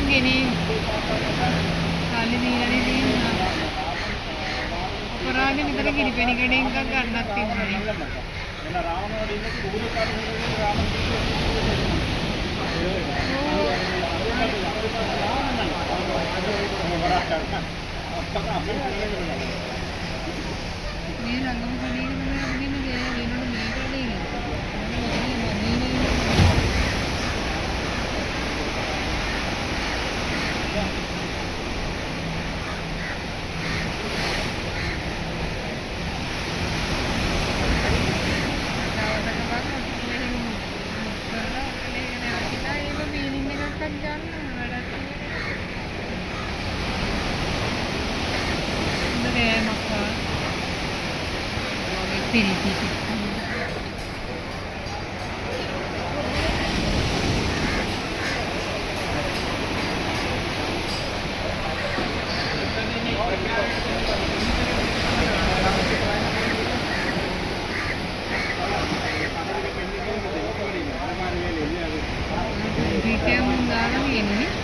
gini kali Neerani ഒരാളുടെ ഇത്ര ഗിരിപ്പനിക്കടയും കണ്ടെത്തി నేను రంగం కడిగినోడు మీ కడిగి Di kayak mendalam ini.